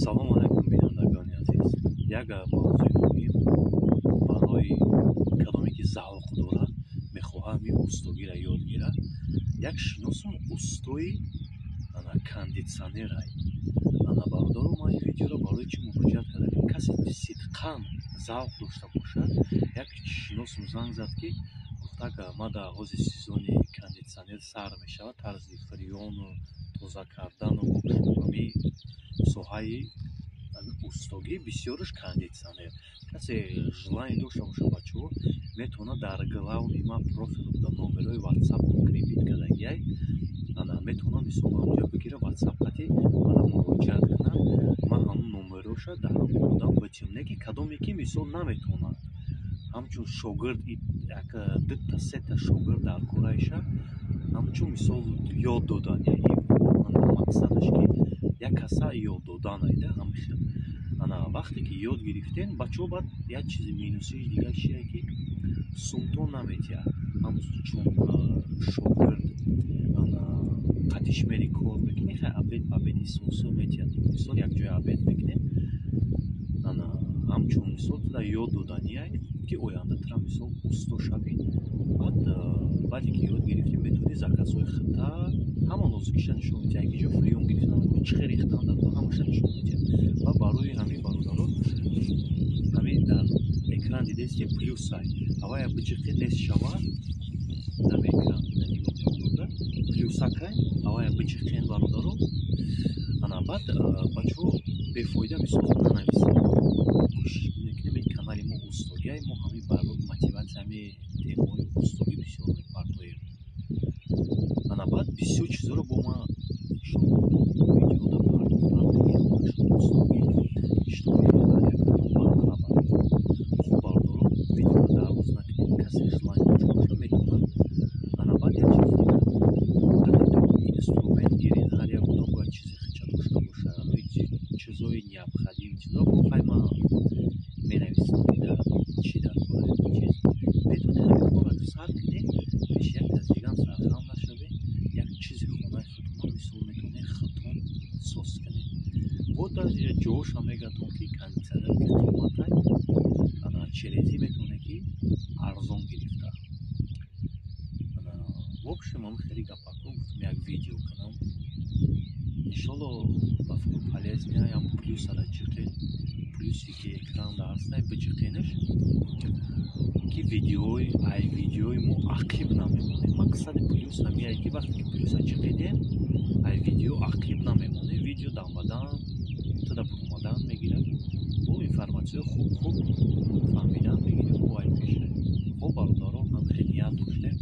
салом алайкум бинандагони азиз. Як мавзӯи муҳим барои кадоме ки завқ дорад, мехоҳад ин устогиро ёд гирад. Як шиносум устои кондитсионерай. Бародаро ман ин видеоро барои чӣ муроҷиат кардам? Касе сидқан завқ дошта бошад, як шиносум занг зад ки гуфтак ман дар оғози сезони кондитсионер сар мешавад, тарзи фреону тоза кардану ҳамин соҳаи устогӣ бисёрш кондитсионер. Касе желание дошта бошад бачаҳо метавонад дар главни ман профил дар номерои WhatsApp крепит кардаги метавонад мисол онҷо бигира WhatsApp-ати мана муроҷиат кунад, ман ҳамун номероша даҳам одам битиём. Неки кадоме ки мисол наметавонад ҳамчун шогирд як дута сета шогирд дар кораиша ҳамчун мисол ёд додан мақсадаш ки як каса ёд додан айда ҳамихел. Вақте ки ёд гирифтен бачаҳо баъд як чизи минусии дигари чие ки сумтон наметиҳад. Ҳамчун шогирд қатиш мери кор мекунӣ, хай абед абеди сусу метиҳад. Мисол якҷоя абед мекунем, ҳамчун мисол туда ёд доданияй ки ояндатра мисол усто шавӣ. Баъде ки ёд гирифтӣ метавонӣ заказҳои хита ҳама нозукиша нишон медиҳад. Як ҷо фреон гирифтан чӣ хел рехтан дар то ҳамаша нишон медиҳад. Ва барои ҳамин бародаро ҳамин дар экран дидест ки плюсай ҳавая биҷиқи нест шавад дар экран плюсакай ҳавая биҷиқен бародаро. Баъд бачаҳо бефоида мисол нанависанд. Кӯшиш мекунем ин канали мо устогиай, мо ҳамин барои мотиватсия ҳамин темаҳои устогӣ бисёр мепартоем. Баъд бисёр чизҳоро бо ман видеода пардохтан устогӣ иштимоӣ хуб бародаро видеоро дароз накунем. Касе желание дошта боша метавонад. Баъд як чиз дигар инструмент гиред, ҳар як одам бояд чизи хича дошта боша. Чизҳои необходим чизҳо хай ман менависам чӣ дар бораи чиз метавонед ҳаминҳоро сар кунед, пеши як кас дигар сархам нашавед. Як чизи хонаи худтон мисол метавонед худтон сос кунед. Бо дар ҷоҳошам мегӯям ки кондитсионер ки қиматай челези метавонед ки арзон гирифта. Вобшем ҳамин хеле гапако гуфтам як видео кунам. Иншалло ба фикр полезная ям плюсара ҷиқен плюси ки экран даастай биҷиқенаш ки видеои мо ақиб намемонад. Мақсади плюс ҳамияе ки вақте ки плюса ҷиқидем ай видео ақиб намемонад. Видео дамбадан туда пуромадан мегирад. Бо информатсияи хуб фаҳмидан мегирад. бо ай пеша хоб бародаро ҳам хеле ният доштем.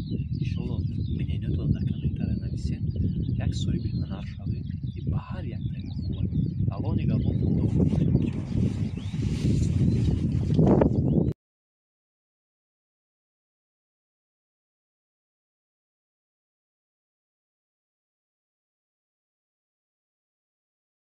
иншалло бинёиятро дар комментария нависед. як соҳиби ҳунар шавед ки ба ҳар як тайма